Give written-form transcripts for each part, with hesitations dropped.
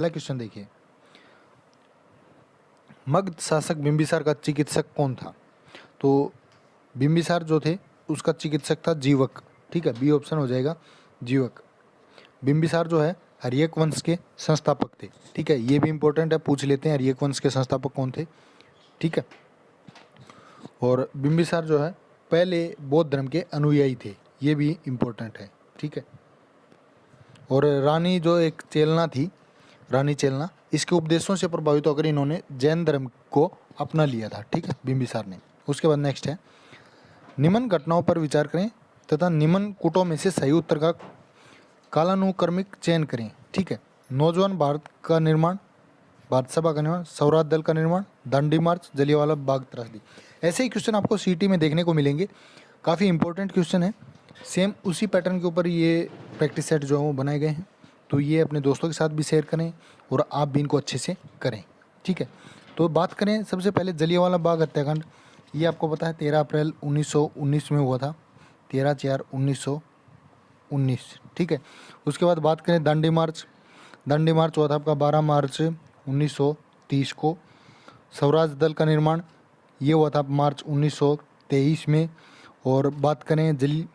पहला क्वेश्चन देखिए, मगध शासक बिंबिसार का चिकित्सक कौन था? तो बिंबिसार जो थे उसका चिकित्सक था जीवक। ठीक है, बी ऑप्शन हो जाएगा जीवक। बिंबिसार जो है हर्यक वंश के संस्थापक थे। ठीक है, ये भी इंपॉर्टेंट है, पूछ लेते हैं हर्यक वंश के संस्थापक कौन थे। ठीक है, और बिंबिसार जो है पहले बौद्ध धर्म के अनुयायी थे, ये भी इम्पोर्टेंट है। ठीक है, और रानी जो एक चेलना थी, रानी चेलना, इसके उपदेशों से प्रभावित होकर इन्होंने जैन धर्म को अपना लिया था। ठीक है, बिंबिसार ने। उसके बाद नेक्स्ट है, निम्न घटनाओं पर विचार करें तथा निम्न कूटों में से सही उत्तर का कालानुक्रमिक चयन करें। ठीक है, नौजवान भारत का निर्माण, भारत सभा का निर्माण, स्वराज दल का निर्माण, दांडी मार्च, जलियांवाला बाग त्रासदी। ऐसे ही क्वेश्चन आपको सीटी में देखने को मिलेंगे, काफ़ी इंपॉर्टेंट क्वेश्चन है। सेम उसी पैटर्न के ऊपर ये प्रैक्टिस सेट जो है वो बनाए गए हैं, तो ये अपने दोस्तों के साथ भी शेयर करें और आप भी इनको अच्छे से करें। ठीक है, तो बात करें सबसे पहले जलियांवाला बाग हत्याकांड। ये आपको पता है 13 अप्रैल 1919 में हुआ था, 13/4/1919। ठीक है, उसके बाद बात करें दांडी मार्च। दांडी मार्च हुआ था आपका 12 मार्च 1930 को। स्वराज दल का निर्माण ये हुआ था मार्च 1923 में। और बात करें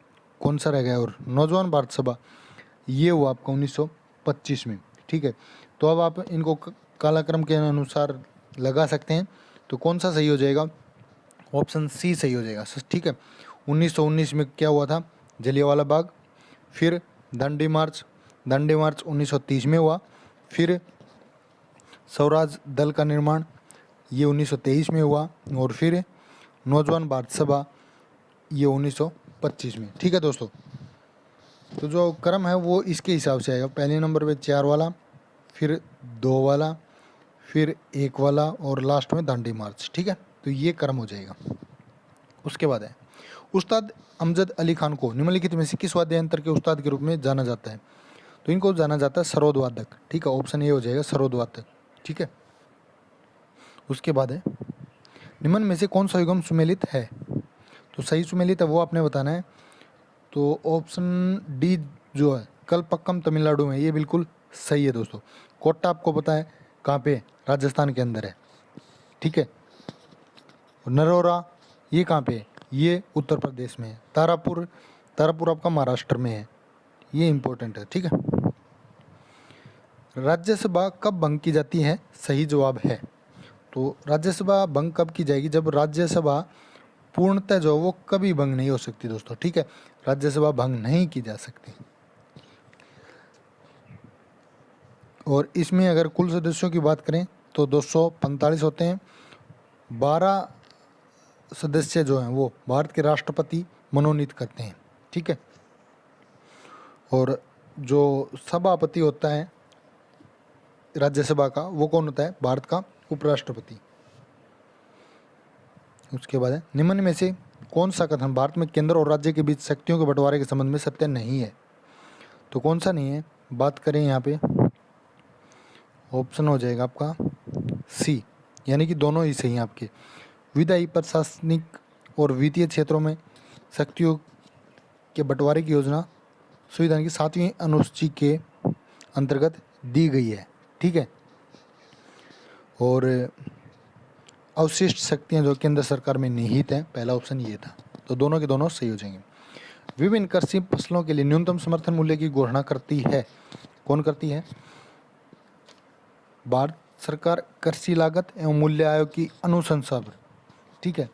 कौन सा रह गया, और नौजवान भारत सभा, ये हुआ आपका 1925 में। ठीक है, तो अब आप इनको कालाक्रम के अनुसार लगा सकते हैं, तो कौन सा सही हो जाएगा? ऑप्शन सी सही हो जाएगा। ठीक है, 1919 में क्या हुआ था? जलियांवाला बाग। फिर दांडी मार्च, दांडी मार्च 1930 में हुआ। फिर स्वराज दल का निर्माण, ये 1923 में हुआ। और फिर नौजवान भारत सभा, ये 1925 में। ठीक है दोस्तों, तो जो क्रम है वो इसके हिसाब से आएगा। पहले नंबर पे 4 वाला, फिर 2 वाला, फिर 1 वाला, और लास्ट में दांडी मार्च। ठीक है, तो ये क्रम हो जाएगा। उसके बाद है, उस्ताद अमजद अली खान को निम्नलिखित में से किस वाद्य यंत्र के उस्ताद के रूप में जाना जाता है? तो इनको जाना जाता है सरोद वादक। ठीक है, ऑप्शन ए हो जाएगा सरोद वादक। ठीक है, उसके बाद है, निम्न में से कौन सा युगम सुमेलित है? तो सही सुमेलित है वो आपने बताना है। तो ऑप्शन डी जो है कलपक्कम तमिलनाडु में, ये बिल्कुल सही है दोस्तों। कोट्टा आपको पता है कहाँ पे? राजस्थान के अंदर है। ठीक है, नरोरा ये कहाँ पे है? ये उत्तर प्रदेश में है। तारापुर, तारापुर आपका महाराष्ट्र में है, ये इंपॉर्टेंट है। ठीक है, राज्यसभा कब भंग की जाती है? सही जवाब है, तो राज्यसभा भंग कब की जाएगी? जब राज्यसभा पूर्णतः जो वो कभी भंग नहीं हो सकती दोस्तों। ठीक है, राज्यसभा भंग नहीं की जा सकती। और इसमें अगर कुल सदस्यों की बात करें तो 245 होते हैं। 12 सदस्य जो हैं वो भारत के राष्ट्रपति मनोनीत करते हैं। ठीक है, और जो सभापति होता है राज्यसभा का, वो कौन होता है? भारत का उपराष्ट्रपति। उसके बाद है, निम्न में से कौन सा कथन भारत में केंद्र और राज्य के बीच शक्तियों के बंटवारे के संबंध में सत्य नहीं है? तो कौन सा नहीं है? बात करें यहाँ पे, ऑप्शन हो जाएगा आपका सी, यानी कि दोनों ही सही हैं आपके। विधायी, प्रशासनिक और वित्तीय क्षेत्रों में शक्तियों के बंटवारे की योजना संविधान की 7वीं अनुसूची के अंतर्गत दी गई है। ठीक है, और अवशिष्ट शक्तियां जो केंद्र सरकार में निहित हैं, पहला ऑप्शन ये था, तो दोनों के दोनों सही हो जाएंगे। विभिन्न कृषि फसलों के लिए न्यूनतम समर्थन मूल्य की घोषणा करती है, कौन करती है? भारत सरकार कृषि लागत एवं मूल्य आयोग की अनुशंसा पर, ठीक है,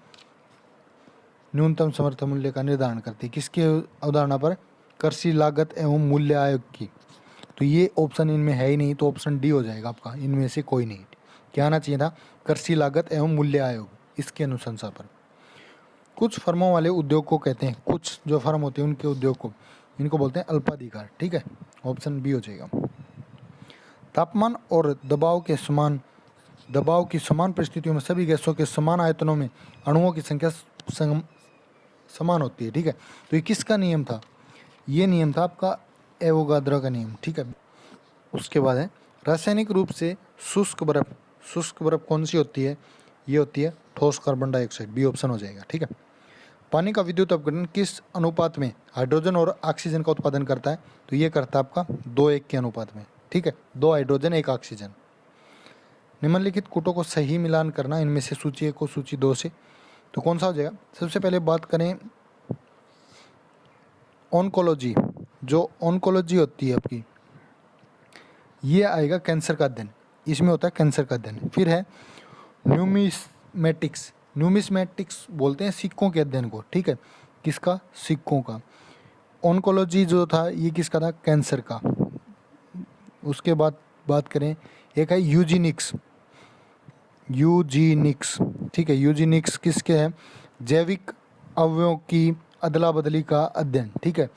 न्यूनतम समर्थन मूल्य का निर्धारण करती है। किसके अवधारणा पर? कृषि लागत एवं मूल्य आयोग की। तो ये ऑप्शन इनमें है ही नहीं, तो ऑप्शन डी हो जाएगा आपका, इनमें से कोई नहीं। क्या आना चाहिए था? कृषि लागत एवं मूल्य आयोग, इसके अनुशंसा पर। कुछ फर्मों वाले उद्योग को कहते हैं, कुछ जो फर्म होते हैं उनके उद्योग को, इनको बोलते हैं अल्पाधिकार। ठीक है, ऑप्शन बी हो जाएगा। तापमान और दबाव की समान परिस्थितियों में सभी गैसों के समान आयतनों में अणुओं की संख्या समान होती है। ठीक है, तो ये किसका नियम था? ये नियम था आपका एवोगाद्रो का नियम। ठीक है, उसके बाद है, रासायनिक रूप से शुष्क बर्फ कौन सी होती है? ये होती है ठोस कार्बन डाइऑक्साइड, बी ऑप्शन हो जाएगा। ठीक है, पानी का विद्युत अपघटन किस अनुपात में हाइड्रोजन और ऑक्सीजन का उत्पादन करता है? तो ये करता है आपका 2:1 के अनुपात में। ठीक है, 2 हाइड्रोजन 1 ऑक्सीजन। निम्नलिखित कूटों को सही मिलान करना, इनमें से सूची 1 को सूची 2 से, तो कौन सा हो जाएगा? सबसे पहले बात करें ऑन्कोलॉजी, जो ऑन्कोलॉजी होती है आपकी, ये आएगा कैंसर का अध्ययन, इसमें होता है कैंसर का अध्ययन। फिर है न्यूमिस्मेटिक्स, न्यूमिस्मेटिक्स बोलते हैं सिक्कों के अध्ययन को, ठीक है, किसका? सिक्कों का। ऑन्कोलॉजी जो था ये किसका था? कैंसर का। उसके बाद बात करें, एक है यूजीनिक्स, यूजीनिक्स, ठीक है, यूजीनिक्स किसके है? जैविक अवयवों की अदला बदली का अध्ययन, ठीक है,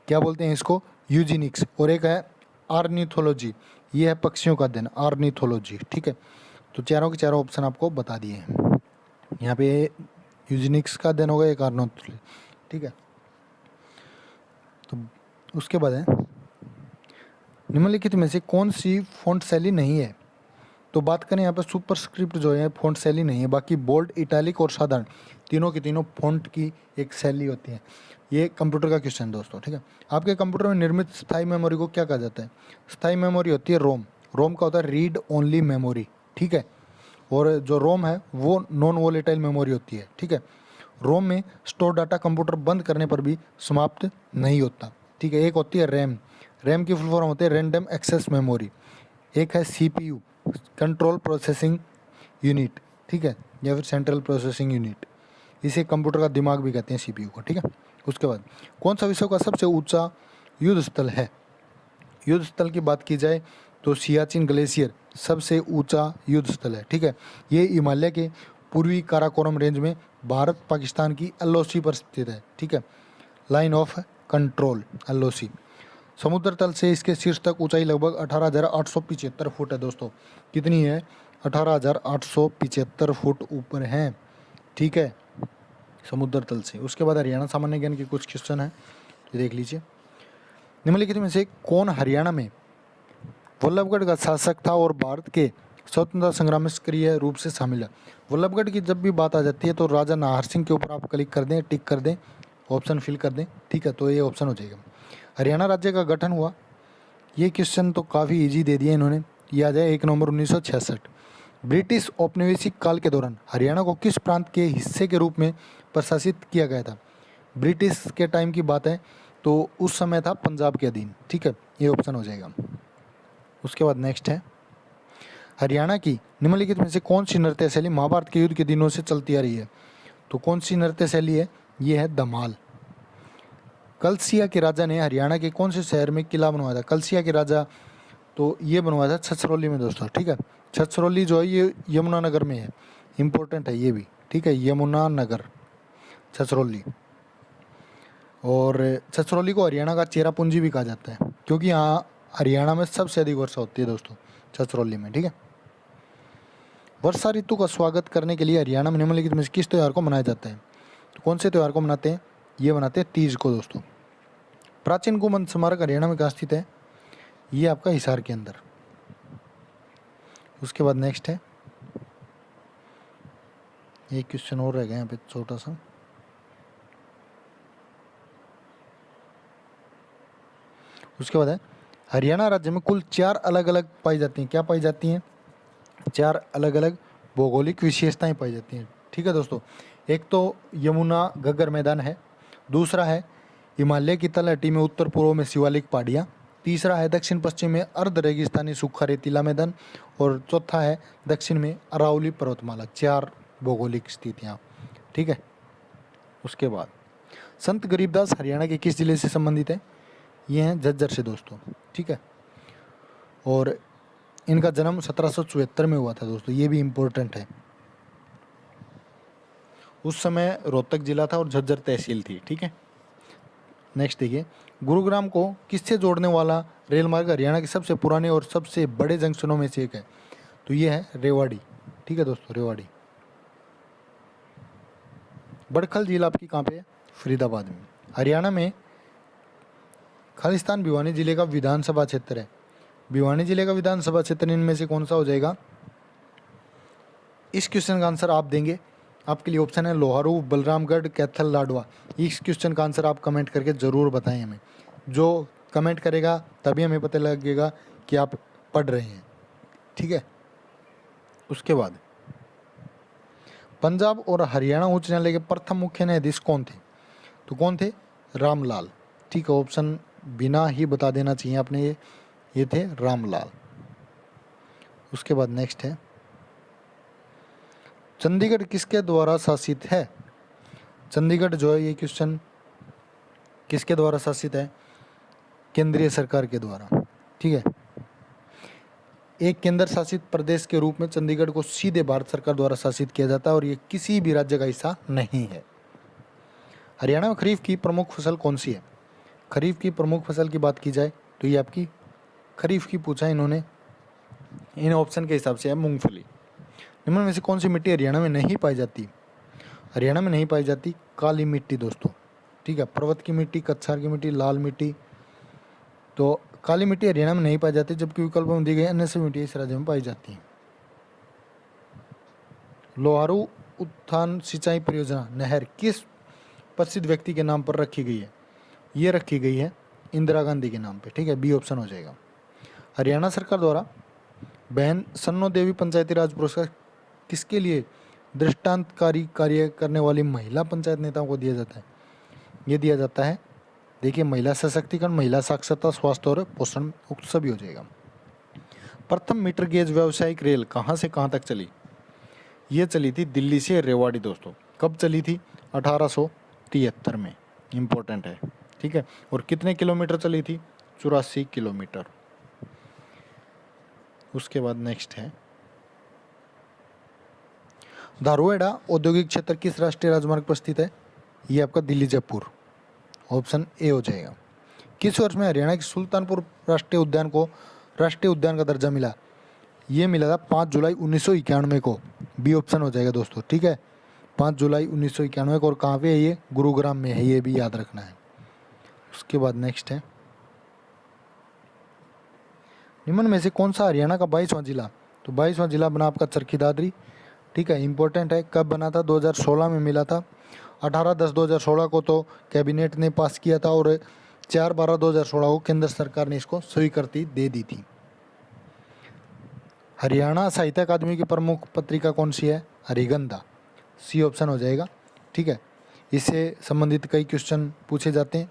क्या बोलते हैं इसको? यूजीनिक्स। और एक है आर्निथोलॉजी, ये है पक्षियों का अध्ययन, आर्निथोलॉजी, ठीक है। तो चारों के चारों ऑप्शन आपको बता दिए हैं यहाँ पे, यूजीनिक्स का अध्ययन होगा, एक आर्निथोलॉजी, ठीक है। तो उसके बाद है निम्नलिखित में से कौन सी फॉन्ट शैली नहीं है? तो बात करें यहाँ पर सुपरस्क्रिप्ट जो है फॉन्ट शैली नहीं है, बाकी बोल्ड, इटैलिक और साधारण तीनों की तीनों फॉन्ट की एक शैली होती है। ये कंप्यूटर का क्वेश्चन दोस्तों, ठीक है। आपके कंप्यूटर में निर्मित स्थायी मेमोरी को क्या कहा जाता है? स्थायी मेमोरी होती है रोम, रोम का होता है रीड ओनली मेमोरी, ठीक है। और जो रोम है वो नॉन वोलेटाइल मेमोरी होती है, ठीक है। रोम में स्टोर डाटा कंप्यूटर बंद करने पर भी समाप्त नहीं होता, ठीक है। एक होती है रैम, रैम की फुल फॉर्म होती है रैंडम एक्सेस मेमोरी। एक है सीपीयू, कंट्रोल प्रोसेसिंग यूनिट, ठीक है, या फिर सेंट्रल प्रोसेसिंग यूनिट, इसे कंप्यूटर का दिमाग भी कहते हैं सीपीयू को, ठीक है। उसके बाद कौन सा विश्व का सबसे ऊंचा युद्ध स्थल है? युद्ध स्थल की बात की जाए तो सियाचिन ग्लेशियर सबसे ऊंचा युद्ध स्थल है, ठीक है। ये हिमालय के पूर्वी काराकोरम रेंज में भारत पाकिस्तान की एलओसी पर स्थित है, ठीक है, लाइन ऑफ कंट्रोल एलओसी। समुद्र तल से इसके शीर्ष तक ऊंचाई लगभग 18,875 फुट है दोस्तों। कितनी है? 18,875 फुट ऊपर है, ठीक है, समुद्र तल से। उसके बाद हरियाणा सामान्य ज्ञान के कुछ क्वेश्चन है, तो देख लीजिए। निम्नलिखित में से कौन हरियाणा में वल्लभगढ़ का शासक था और भारत के स्वतंत्रता संग्राम में सक्रिय रूप से शामिल है? वल्लभगढ़ की जब भी बात आ जाती है तो राजा नाहर सिंह के ऊपर आप क्लिक कर दें, टिक कर दें, ऑप्शन फिल कर दें, ठीक है, तो ये ऑप्शन हो जाएगा। हरियाणा राज्य का गठन हुआ, ये क्वेश्चन तो काफ़ी इजी दे दिया इन्होंने, ये आ जाए 1 नवंबर 1966। ब्रिटिश औपनिवेशिक काल के दौरान हरियाणा को किस प्रांत के हिस्से के रूप में प्रशासित किया गया था? ब्रिटिश के टाइम की बात है तो उस समय था पंजाब के अधीन, ठीक है, ये ऑप्शन हो जाएगा। उसके बाद नेक्स्ट है, हरियाणा की निम्नलिखित में से कौन सी नृत्य शैली महाभारत के युद्ध के दिनों से चलती आ रही है? तो कौन सी नृत्य शैली है? ये है धमाल। कलसिया के राजा ने हरियाणा के कौन से शहर में किला बनवाया था? कलसिया के राजा तो ये बनवाया था छछरौली में दोस्तों, ठीक है। छछरौली जो है ये यमुनानगर में है, इंपॉर्टेंट है ये भी, ठीक है, यमुनानगर, छछरौली। और छछरौली को हरियाणा का चेरापूंजी भी कहा जाता है, क्योंकि यहाँ हरियाणा में सबसे अधिक वर्षा होती है दोस्तों, छछरौली में, ठीक है। वर्षा ऋतु का स्वागत करने के लिए हरियाणा में निम्नलिखित में से किस त्यौहार को मनाया जाता है? तो कौन से त्यौहार को मनाते हैं? ये मनाते हैं तीज को दोस्तों। प्राचीन गोमंत स्मारक हरियाणा में कहाँ स्थित है? ये आपका हिसार के अंदर। उसके बाद नेक्स्ट है, एक क्वेश्चन और रह गया यहाँ पे छोटा सा। उसके बाद है, हरियाणा राज्य में कुल 4 अलग अलग पाई जाती हैं, क्या पाई जाती हैं? 4 अलग अलग भौगोलिक विशेषताएं पाई जाती हैं, ठीक है दोस्तों। एक तो यमुना घग्गर मैदान है, दूसरा है हिमालय की तलहटी में उत्तर पूर्व में शिवालिक पहाड़ियाँ, तीसरा है दक्षिण पश्चिम में अर्ध रेगिस्तानी सूखा रेतीला मैदान, और चौथा है दक्षिण में अरावली पर्वतमाला। 4 भौगोलिक स्थितियाँ, ठीक है। उसके बाद संत गरीबदास हरियाणा के किस जिले से संबंधित है? ये हैं झज्जर से दोस्तों, ठीक है। और इनका जन्म 1774 में हुआ था दोस्तों, ये भी इम्पोर्टेंट है। उस समय रोहतक जिला था और झज्जर तहसील थी, ठीक है। नेक्स्ट देखिए, गुरुग्राम को किससे जोड़ने वाला रेल मार्ग हरियाणा के सबसे पुराने और सबसे बड़े जंक्शनों में से एक है? तो ये है रेवाड़ी, ठीक है दोस्तों, रेवाड़ी। बड़खल झील आपकी कहाँ पे है? फरीदाबाद में। हरियाणा में खालिस्तान भिवानी जिले का विधानसभा क्षेत्र है। भिवानी जिले का विधानसभा क्षेत्र इनमें से कौन सा हो जाएगा? इस क्वेश्चन का आंसर आप देंगे, आपके लिए ऑप्शन है लोहारू, बलरामगढ़, कैथल, लाडवा। इस क्वेश्चन का आंसर आप कमेंट करके ज़रूर बताएं हमें। जो कमेंट करेगा तभी हमें पता लगेगा कि आप पढ़ रहे हैं, ठीक है। उसके बाद पंजाब और हरियाणा उच्च न्यायालय के प्रथम मुख्य न्यायाधीश कौन थे? तो कौन थे? रामलाल, ठीक है। ऑप्शन बिना ही बता देना चाहिए आपने, ये थे रामलाल। उसके बाद नेक्स्ट है, चंडीगढ़ किसके द्वारा शासित है? चंडीगढ़ जो है ये क्वेश्चन किसके द्वारा शासित है? केंद्रीय सरकार के द्वारा, ठीक है। एक केंद्र शासित प्रदेश के रूप में चंडीगढ़ को सीधे भारत सरकार द्वारा शासित किया जाता है और ये किसी भी राज्य का हिस्सा नहीं है। हरियाणा में खरीफ की प्रमुख फसल कौन सी है? खरीफ की प्रमुख फसल की बात की जाए तो ये आपकी खरीफ की पूछा है इन्होंने, इन ऑप्शन के हिसाब से है मूंगफली। निम्न में से कौन सी मिट्टी हरियाणा में नहीं पाई जाती? हरियाणा में नहीं पाई जाती काली मिट्टी दोस्तों, ठीक है। पर्वत की मिट्टी, कच्छार की मिट्टी, लाल मिट्टी। तो काली मिट्टी हरियाणा में नहीं पाई जाती, जबकि विकल्प में दी गई अन्य सभी मिट्टी इस राज्य में पाई जाती है। लोहारू उत्थान सिंचाई परियोजना नहर किस प्रसिद्ध व्यक्ति के नाम पर रखी गई है? ये रखी गई है इंदिरा गांधी के नाम पे, ठीक है। बी ऑप्शन हो जाएगा। हरियाणा सरकार द्वारा बहन सन्नो देवी पंचायती राज पुरस्कार किसके लिए दृष्टांतकारी कार्य करने वाली महिला पंचायत नेताओं को दिया जाता है? ये दिया जाता है, देखिए, महिला सशक्तिकरण, महिला साक्षरता, स्वास्थ्य और पोषण, उक्त सभी हो जाएगा। प्रथम मीटर गेज व्यावसायिक रेल कहाँ से कहाँ तक चली? ये चली थी दिल्ली से रेवाड़ी दोस्तों। कब चली थी? 1873 में। इम्पोर्टेंट है, ठीक है। और कितने किलोमीटर चली थी? 84 किलोमीटर। उसके बाद नेक्स्ट है, धारुएड़ा औद्योगिक क्षेत्र किस राष्ट्रीय राजमार्ग पर स्थित है? ये आपका दिल्ली जयपुर, ऑप्शन ए हो जाएगा। किस वर्ष में हरियाणा के सुल्तानपुर राष्ट्रीय उद्यान को राष्ट्रीय उद्यान का दर्जा मिला? ये मिला था 5 जुलाई 1991 को। बी ऑप्शन हो जाएगा दोस्तों, ठीक है। 5 जुलाई 1991 को। और कहाँ पे है ये? गुरुग्राम में है, ये भी याद रखना है। उसके बाद नेक्स्ट है, निम्न में से कौन सा हरियाणा का 22वां जिला? तो 22वां जिला बना आपका चरखी दादरी, ठीक है। इंपॉर्टेंट है, कब बना था? 2016 में मिला था। 18/10/2016 को तो कैबिनेट ने पास किया था और 4/12/2016 को केंद्र सरकार ने इसको स्वीकृति दे दी थी। हरियाणा साहित्य अकादमी की प्रमुख पत्रिका कौन सी है? हरिगंधा, सी ऑप्शन हो जाएगा, ठीक है। इससे संबंधित कई क्वेश्चन पूछे जाते हैं।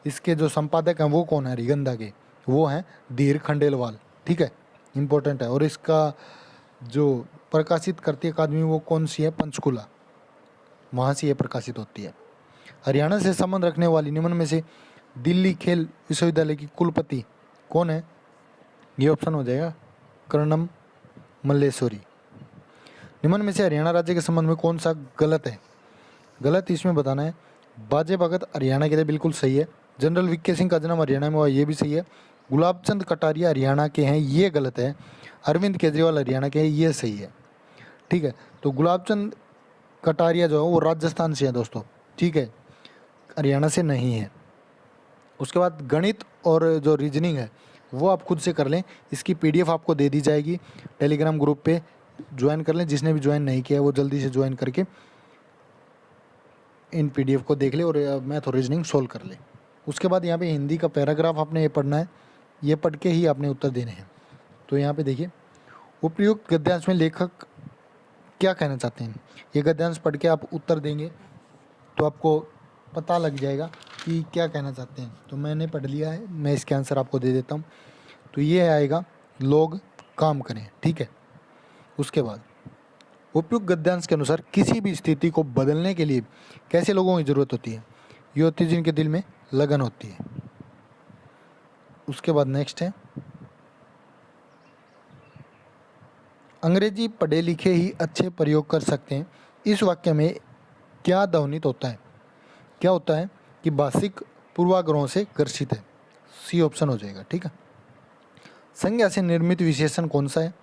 इसके जो संपादक हैं वो कौन है हरिगंधा के? वो हैं धीर खंडेलवाल, ठीक है। इम्पोर्टेंट है। और इसका जो प्रकाशित करती अकादमी वो कौन सी है? पंचकुला, वहाँ से ये प्रकाशित होती है। हरियाणा से संबंध रखने वाली निम्न में से दिल्ली खेल विश्वविद्यालय की कुलपति कौन है? ये ऑप्शन हो जाएगा कर्णम मल्लेश्वरी। निम्न में से हरियाणा राज्य के संबंध में कौन सा गलत है? गलत इसमें बताना है। बाजे भगत हरियाणा के थे, बिल्कुल सही है। जनरल वीके सिंह का जन्म हरियाणा में हुआ, ये भी सही है। गुलाब चंद कटारिया हरियाणा के हैं, ये गलत है। अरविंद केजरीवाल हरियाणा के हैं, ये सही है, ठीक है। तो गुलाब चंद कटारिया जो है वो राजस्थान से है दोस्तों, ठीक है, हरियाणा से नहीं है। उसके बाद गणित और जो रीजनिंग है वो आप खुद से कर लें। इसकी पीडीएफ आपको दे दी जाएगी, टेलीग्राम ग्रुप पे ज्वाइन कर लें। जिसने भी ज्वाइन नहीं किया है वो जल्दी से ज्वाइन करके इन पीडीएफ को देख ले और मैथ और रीजनिंग सोल्व कर ले। उसके बाद यहाँ पे हिंदी का पैराग्राफ आपने ये पढ़ना है, ये पढ़ के ही आपने उत्तर देने हैं। तो यहाँ पे देखिए, उपयुक्त गद्यांश में लेखक क्या कहना चाहते हैं? ये गद्यांश पढ़ के आप उत्तर देंगे तो आपको पता लग जाएगा कि क्या कहना चाहते हैं। तो मैंने पढ़ लिया है, मैं इसके आंसर आपको दे देता हूँ। तो ये आएगा, लोग काम करें, ठीक है। उसके बाद उपयुक्त गद्यांश के अनुसार किसी भी स्थिति को बदलने के लिए कैसे लोगों की ज़रूरत होती है? ये होती है जिनके दिल में लगन होती है। उसके बाद नेक्स्ट है, अंग्रेजी पढ़े लिखे ही अच्छे प्रयोग कर सकते हैं, इस वाक्य में क्या ध्वनित होता है? क्या होता है कि भाषिक पूर्वाग्रहों से ग्रसित है, सी ऑप्शन हो जाएगा, ठीक है। संज्ञा से निर्मित विशेषण कौन सा है?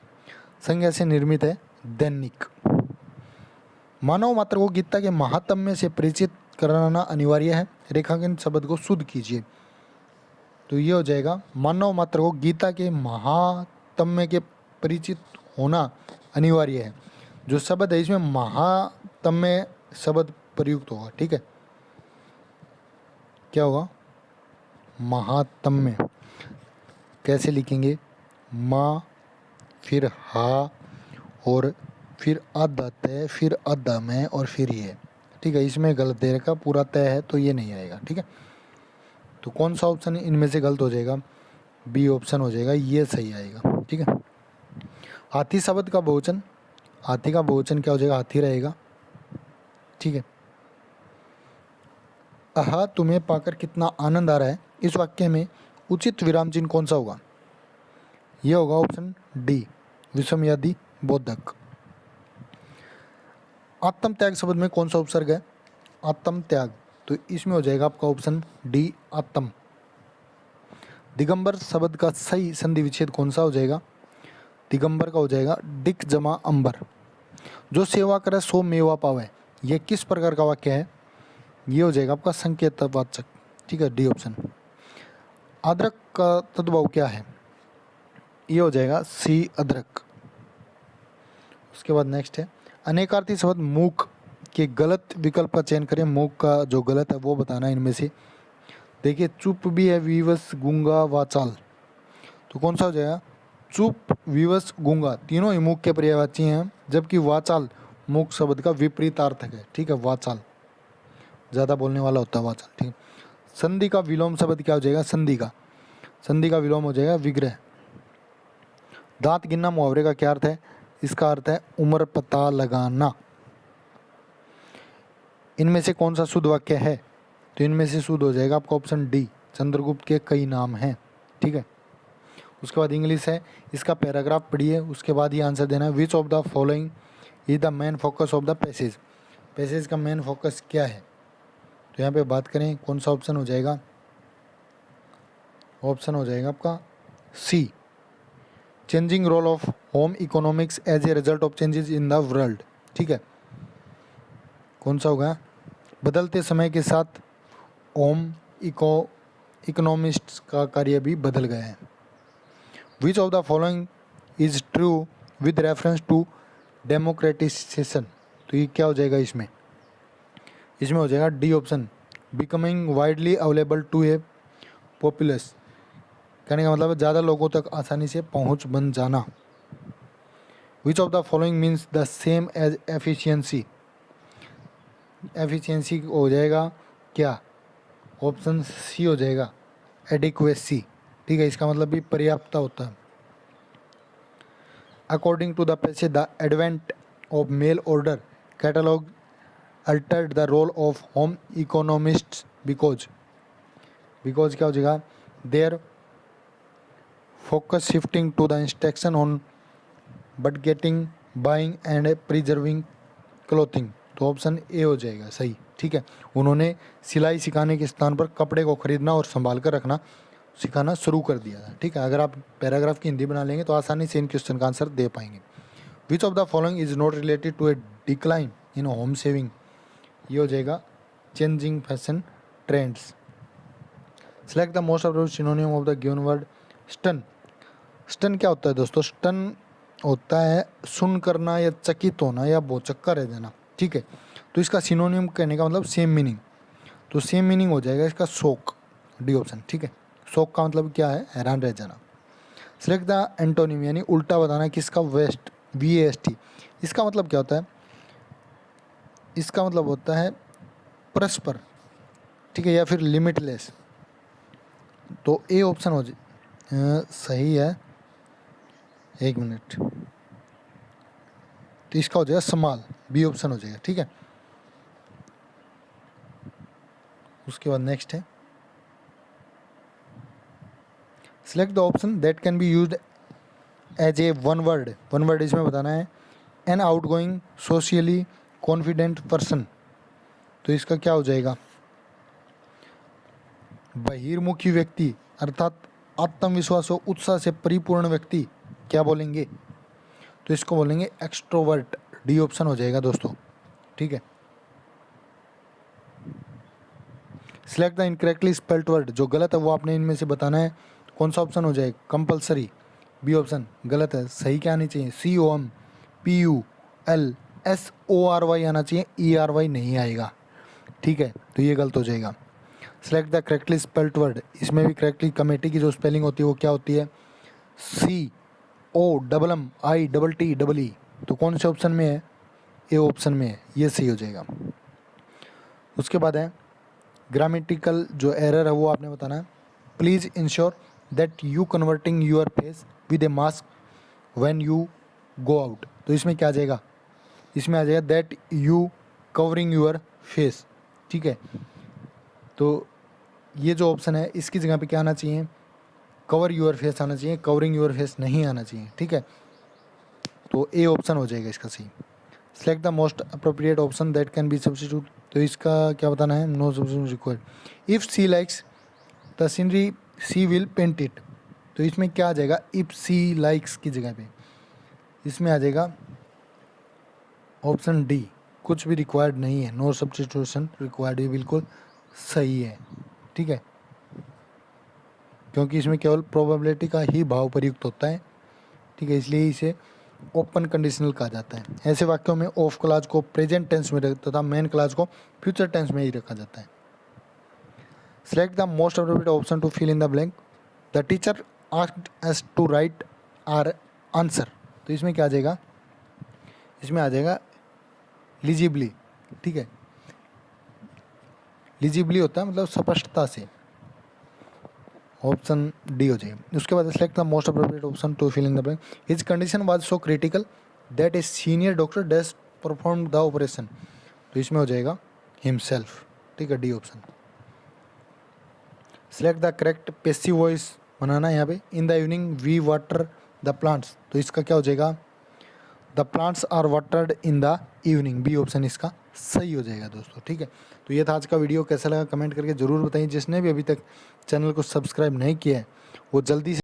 संज्ञा से निर्मित है दैनिक। मानव मात्र को गीता के महात्म्य से परिचित कराना अनिवार्य है, रेखांकन शब्द को शुद्ध कीजिए। तो ये हो जाएगा, मानव मात्र को गीता के महात्म्य के परिचित होना अनिवार्य है। जो शब्द है इसमें महात्म्य शब्द प्रयुक्त होगा, ठीक है। क्या होगा? महात्म्य। कैसे लिखेंगे? माँ, फिर हा, और फिर आधा तय, फिर आधा मैं, और फिर ये। ठीक है, इसमें गलत दे रखा, पूरा तय है तो ये नहीं आएगा। ठीक है, तो कौन सा ऑप्शन इनमें से गलत हो जाएगा? बी ऑप्शन हो जाएगा, ये सही आएगा। ठीक है, हाथी शब्द का बहुवचन, हाथी का बहुवचन क्या हो जाएगा? हाथी रहेगा। ठीक है, आहा तुम्हें पाकर कितना आनंद आ रहा है, इस वाक्य में उचित विराम चिन्ह कौन सा होगा? यह होगा ऑप्शन डी, विषमयादि बोधक। आत्म त्याग शब्द में कौन सा उपसर्ग है? आत्म त्याग, तो इसमें हो जाएगा आपका ऑप्शन डी, आत्म। दिगंबर शब्द का सही संधि विच्छेद कौन सा हो जाएगा? दिगंबर का हो जाएगा दिक जमा अंबर। जो सेवा करे सो मेवा पावे, यह किस प्रकार का वाक्य है? ये हो जाएगा आपका संकेतवाचक। ठीक है, डी ऑप्शन। अदरक का तद्भव क्या है? ये हो जाएगा सी, अदरक। उसके बाद नेक्स्ट है अनेकार्थी शब्द मूक के गलत विकल्प का चयन करें। मूक का जो गलत है वो बताना है इनमें से। देखिए, चुप भी है, विवश, गूंगा, वाचाल, तो कौन सा हो जाएगा? चुप, विवश, गूंगा तीनों ही मूक के पर्यायवाची हैं, जबकि वाचाल मूक शब्द का विपरीतार्थक है। ठीक है, वाचाल ज़्यादा बोलने वाला होता है वाचाल। ठीक है, संधि का विलोम शब्द क्या हो जाएगा? संधि का विलोम हो जाएगा विग्रह। दांत गिनना मुहावरे का क्या अर्थ है? इसका अर्थ है उम्र पता लगाना। इनमें से कौन सा शुद्ध वाक्य है? तो इनमें से शुद्ध हो जाएगा आपका ऑप्शन डी, चंद्रगुप्त के कई नाम हैं। ठीक है, उसके बाद इंग्लिश है, इसका पैराग्राफ पढ़िए, उसके बाद ही आंसर देना है। Which of the following is the main focus of the passage? Passage का मेन फोकस क्या है? तो यहाँ पे बात करें कौन सा ऑप्शन हो जाएगा? ऑप्शन हो जाएगा आपका C, changing role of home economics as a result of changes in the world. ठीक है, कौन सा होगा? बदलते समय के साथ होम इकोनॉमिस्ट्स का कार्य भी बदल गया है। Which of the following is true with reference to democratisation? तो ये क्या हो जाएगा इसमें? इसमें हो जाएगा D option, becoming widely available to a populace. कहने का मतलब है ज़्यादा लोगों तक आसानी से पहुंच बन जाना। Which of the following means the same as efficiency? Efficiency हो जाएगा क्या? ऑप्शन सी हो जाएगा, एडिक्वेसी। ठीक है, इसका मतलब भी पर्याप्तता होता है। According to the passage the advent of mail order catalogue altered the role of home economists because क्या हो जाएगा? Their focus shifting to the instruction on but getting, buying and preserving clothing. तो ऑप्शन ए हो जाएगा सही। ठीक है, उन्होंने सिलाई सिखाने के स्थान पर कपड़े को खरीदना और संभाल कर रखना सिखाना शुरू कर दिया था। ठीक है, अगर आप पैराग्राफ की हिंदी बना लेंगे तो आसानी से इन क्वेश्चन का आंसर दे पाएंगे। Which of the following is not related to a decline in home saving? ये हो जाएगा changing fashion trends. Select the most appropriate synonym of the given word stun. Stun क्या होता है दोस्तों? स्टन होता है सुन करना या चकित होना या भौचक्का रह जाना। ठीक है, तो इसका सिनोनिम कहने का मतलब सेम मीनिंग, तो सेम मीनिंग हो जाएगा इसका शोक, डी ऑप्शन। ठीक है, शोक का मतलब क्या है? हैरान रह जाना। सेलेक्ट द एंटोनिम यानी उल्टा बताना किसका? Waste, VAST। इसका मतलब क्या होता है? इसका मतलब होता है परस्पर। ठीक है, या फिर लिमिटलेस। तो ए ऑप्शन हो जाए सही है, एक मिनट, तो इसका हो जाएगा समाल, बी ऑप्शन हो जाएगा। ठीक है, उसके बाद नेक्स्ट है select the option that can be used as a one word इसमें बताना है। An outgoing socially confident person, तो इसका क्या हो जाएगा? बहिर्मुखी व्यक्ति अर्थात आत्मविश्वास और उत्साह से परिपूर्ण व्यक्ति क्या बोलेंगे? तो इसको बोलेंगे एक्सट्रोवर्ट, डी ऑप्शन हो जाएगा दोस्तों। ठीक है, select the incorrectly spelled word, जो गलत है वो आपने इनमें से बताना है। कौन सा ऑप्शन हो जाएगा? कंपलसरी, बी ऑप्शन गलत है। सही क्या आनी चाहिए? COMPULSORY आना चाहिए, ERY नहीं आएगा। ठीक है, तो ये गलत हो जाएगा। Select the correctly spelled word, इसमें भी करेक्टली कमेटी की जो स्पेलिंग होती है वो क्या होती है? OMMITTE, तो कौन से ऑप्शन में है? ए ऑप्शन में है, ये सही हो जाएगा। उसके बाद है ग्रामेटिकल जो एरर है वो आपने बताना है। Please ensure that you converting your face with a mask when you go out, तो इसमें क्या आ जाएगा? इसमें आ जाएगा that you covering your face, ठीक है। तो ये जो ऑप्शन है इसकी जगह पे क्या आना चाहिए? कवर यूर फेस आना चाहिए, कवरिंग यूर फेस नहीं आना चाहिए, ठीक है। तो ए ऑप्शन हो जाएगा इसका सही। Select the most appropriate option that can be substitute, तो इसका क्या बताना है? No substitute required. If she likes the scenery she will paint it, तो इसमें क्या आ जाएगा? इफ़ सी लाइक्स की जगह पे इसमें आ जाएगा ऑप्शन डी, कुछ भी रिक्वायर्ड नहीं है, नो सब्स्टिट्यूशन रिक्वायर्ड, ये बिल्कुल सही है, ठीक है। क्योंकि इसमें केवल प्रोबेबिलिटी का ही भाव प्रयुक्त होता है, ठीक है, इसलिए इसे ओपन कंडीशनल कहा जाता है। ऐसे वाक्यों में ऑफ क्लाज को प्रेजेंट टेंस में तथा मेन क्लाज को फ्यूचर टेंस में ही रखा जाता है। Select the most appropriate option to fill in the blank. The teacher asked us to write our answer, तो इसमें क्या आ जाएगा? इसमें आ जाएगा लीजिबली, ठीक है। लीजिबली होता है मतलब स्पष्टता से, ऑप्शन डी हो जाएगा। उसके बाद select the most appropriate option to fill in the blank. His condition was so critical that a senior doctor dash perform the operation, तो इसमें हो जाएगा हिमसेल्फ, ठीक है, D option. Select the correct passive voice बनाना है यहाँ पे। In the evening we water the plants, तो इसका क्या हो जाएगा? The plants are watered in the evening, B option इसका सही हो जाएगा दोस्तों, ठीक है। तो ये था आज का वीडियो, कैसा लगा कमेंट करके ज़रूर बताइए। जिसने भी अभी तक चैनल को सब्सक्राइब नहीं किया है वो जल्दी से